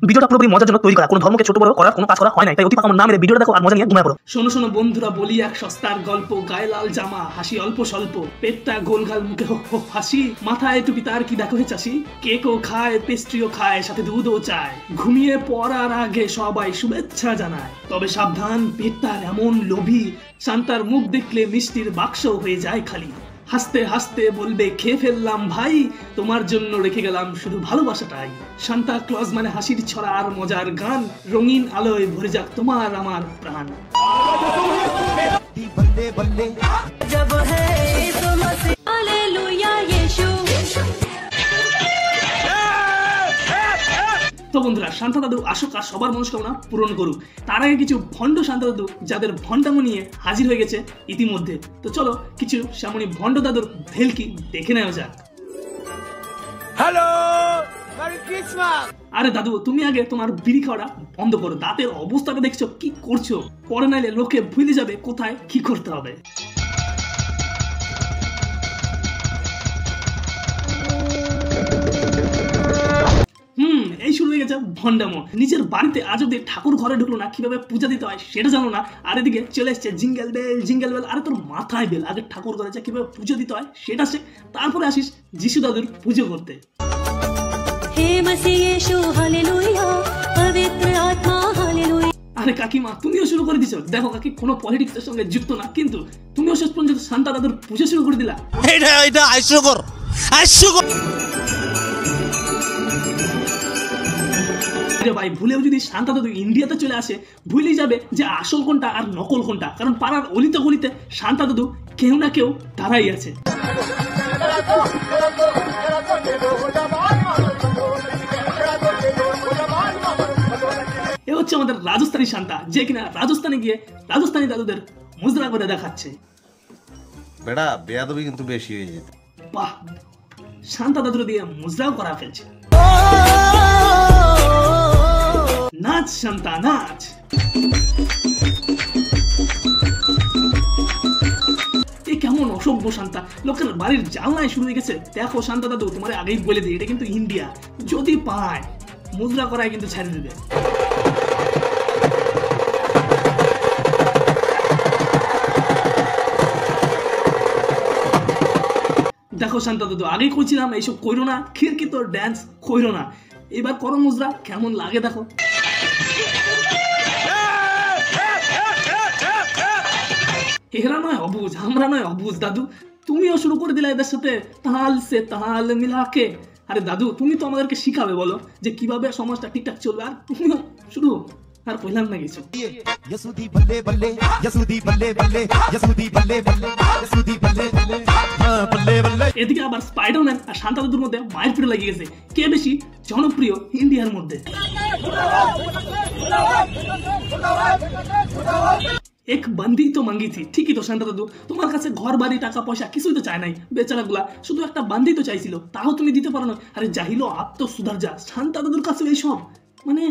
ভিডিওটা পুরোপুরি মজার জন্য তৈরি করা, কোনো ধর্মকে ছোট বড় করার কোনো কাজ করা হয় না। তাই অতি পাকা আমার নাম ভিডিওটা দেখো আর মজা নিয়ে ঘুমায় পড়ো। শোনো শোনো বন্ধুরা, বলি এক সস্তার গল্প। গায়ে লাল জামা, হাসি অল্প স্বল্প, পেটটা গোলগাল, মুখে হো হো হাসি, মাথায় টুপি তার কি দেখো হে চাষি, কেকও খায় পেস্ট্রিও খায়, সাথে দুধও চায়, ঘুমিয়ে পড়ার আগে সবাই শুভেচ্ছা জানায়। তবে সাবধান, পেটটার এমন লোভী, শান্তার মুখ দেখলে মিষ্টির বাক্স হয়ে যায় খালি। হাসতে হাসতে বলবে খেয়ে ফেললাম ভাই, তোমার জন্য রেখে গেলাম শুধু ভালোবাসাটাই। সান্তা ক্লজ মানে হাসির ছড়া আর মজার গান, রঙিন আলোয় ভরে যাক তোমার আমার প্রাণ। তো বন্ধুরা, শান্তা দাদু আসুক আর সবার মনস্কামনা পূরণ করুক। তার আগে কিছু ভণ্ড শান্তা দাদু যাদের ভণ্ডামো নিয়ে হাজির হয়ে গেছে ইতিমধ্যে। তো চলো কিছু সামনে ভণ্ড দাদুর ভেলকি দেখে নেওয়া যাক। Hello, merry Christmas. আরে দাদু, তুমি আগে তোমার বিড়ি খাওয়াটা বন্ধ করো। দাঁতের অবস্থাটা দেখছো কি করছো, পরে নাইলে লোকে ভুলে যাবে কোথায় কি করতে হবে। এই শুরু হয়ে গেছে ভণ্ডামো। নিজের বাড়িতে আজ অব্দি ঠাকুর ঘরে ঢুকলো না, কিভাবে পূজা দিতে হয় সেটা জানো না। আর এদিকে চলে এসছে জিঙ্গেল বেল জিঙ্গেল বেল। আরে তোর মাথায় বেল, আগে ঠাকুর ঘরে যা, কিভাবে পুজো দিতে হয় সেটা সে, তারপরে আসিস যিশু দাদুর পুজো করতে। আরে কাকিমা, তুমিও শুরু করে দিছো। দেখো কাকি, কোনো পলিটিক্সের সঙ্গে যুক্ত না, কিন্তু তুমিও শেষ পর্যন্ত শান্তা দাদুর পুজো শুরু করে দিলা। এটা হাস্যকর, হাস্যকর। ভাই, ভুলেও যদি শান্তা দাদু ইন্ডিয়াতে চলে আসে, ভুলেই যাবে যে আসল কোনটা আর নকল কোনটা। কারণ পাড়ার অলিতে গলিতে শান্তা দাদু কেউ না কেউ দাঁড়াই আছে। এ হচ্ছে আমাদের রাজস্থানী শান্তা, যে কিনা রাজস্থানে গিয়ে রাজস্থানী দাদুদের মুজরা করে দেখাচ্ছে। বেটা বেয়াদবি কিন্তু বেশি হয়ে যেত। বাহ, শান্তা দাদুর দিয়ে মুজরাও করা ফেলছে। নাচ শান্তা নাচ। এ কেমন অসভ্য শান্তা, লোকের বাড়ির জানলায় শুরু হয়ে গেছে। দেখো শান্তা দাদু, তোমার আগেই বলে দিই, এটা কিন্তু ইন্ডিয়া। যদি পায় মুদ্রা করায় কিন্তু ছেড়ে দেবে। দেখো শান্তা দাদু, আগেই কইছিলাম এইসব কইরো না, খিরকিতো ড্যান্স কইরো না। এবার করো মুজরা, কেমন লাগে দেখো। এরা নয় অবুঝ, আমরা নয় অবুঝ। দাদু, তুমিও শুরু করে দিলে এদের সাথে তাল সে তাল মিলাকে। আরে দাদু, তুমি তো আমাদেরকে শিখাবে বলো যে কিভাবে সমাজটা ঠিকঠাক চলবে, আর তুমিও শুরু আর কইলাম না কিছু। এদিকে আবার স্পাইডারম্যান আর শান্তা দাদুর মধ্যে মায়ের পিড়ে লেগে গেছে, কে বেশি জনপ্রিয় ইন্ডিয়ার মধ্যে। এক বান্দি তো মাঙ্গি থি। ঠিকই তো শান্তা দাদু, তোমার কাছে ঘর বাড়ি টাকা পয়সা কিছুই তো চায় নাই বেচারা গুলা, শুধু একটা বান্দি তো চাইছিল, তাও তুমি দিতে পারো না। আরে জাহিলো আত্ম সুধার যা, শান্তা দাদুর কাছে এইসব মানে।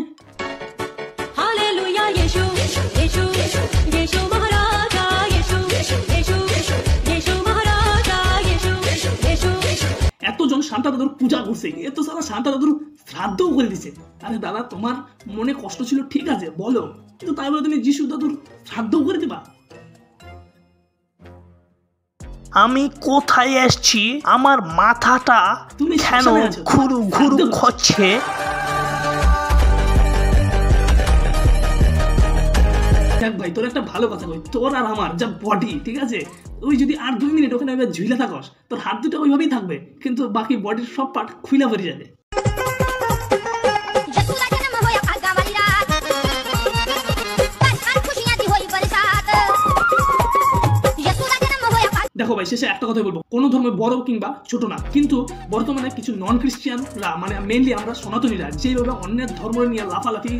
এতজন শান্তা দাদুর পূজা করছে, এত সারা শান্তা দাদুর শ্রাদ্ধও করে দিছে। আরে দাদা, তোমার মনে কষ্ট ছিল ঠিক আছে বলো, কিন্তু তাই বলে তুমি যিশু দাদুর শ্রাদ্ধও করে দিবা? আমি কোথায় এসছি, আমার মাথাটা তুমি কেন ঘুরু ঘুরু করছে? দেখ ভাই, তোর একটা ভালো কথা কই, তোর আর আমার যা বডি, ঠিক আছে, ওই যদি আর 2 মিনিট ওখানে ঝুলে থাকস, তোর হাত দুটো ওইভাবেই থাকবে, কিন্তু বাকি বডির সব পার্ট খুইলা পড়ে যাবে। দেখো ভাই, শেষে একটা কথাই বলবো, কোনো ধর্মে বড় কিংবা ছোট না, কিন্তু বর্তমানে কিছু নন খ্রিস্টিয়ানরা, মানে মেইনলি আমরা সনাতনীরা, যেভাবে অন্যের ধর্ম নিয়ে লাফালাফি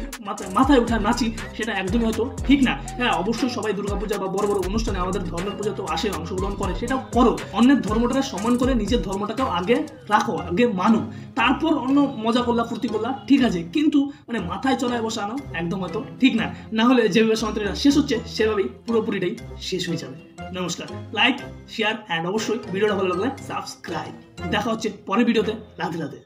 মাথায় উঠা নাচি, সেটা একদমই হয়তো ঠিক না। হ্যাঁ, অবশ্যই সবাই দুর্গাপূজা বা বড় বড় অনুষ্ঠানে আমাদের ধর্মের পূজা তো আসে, অংশগ্রহণ করে, সেটাও করো। অন্যের ধর্মটাকে সম্মান করে নিজের ধর্মটাকেও আগে রাখো, আগে মানো, তারপর অন্য মজা করলা ফুর্তি করলা ঠিক আছে, কিন্তু মানে মাথায় চড়ায় বসানো একদম হয়তো ঠিক না। না হলে যেভাবে সনাতনীরা শেষ হচ্ছে, সেভাবেই পুরোপুরিটাই শেষ হয়ে যাবে। নমস্কার, লাইক শেয়ার অ্যান্ড অবশ্যই ভিডিওটা ভালো লাগলে সাবস্ক্রাইব। দেখা হচ্ছে পরের ভিডিওতে। রাধে রাধে।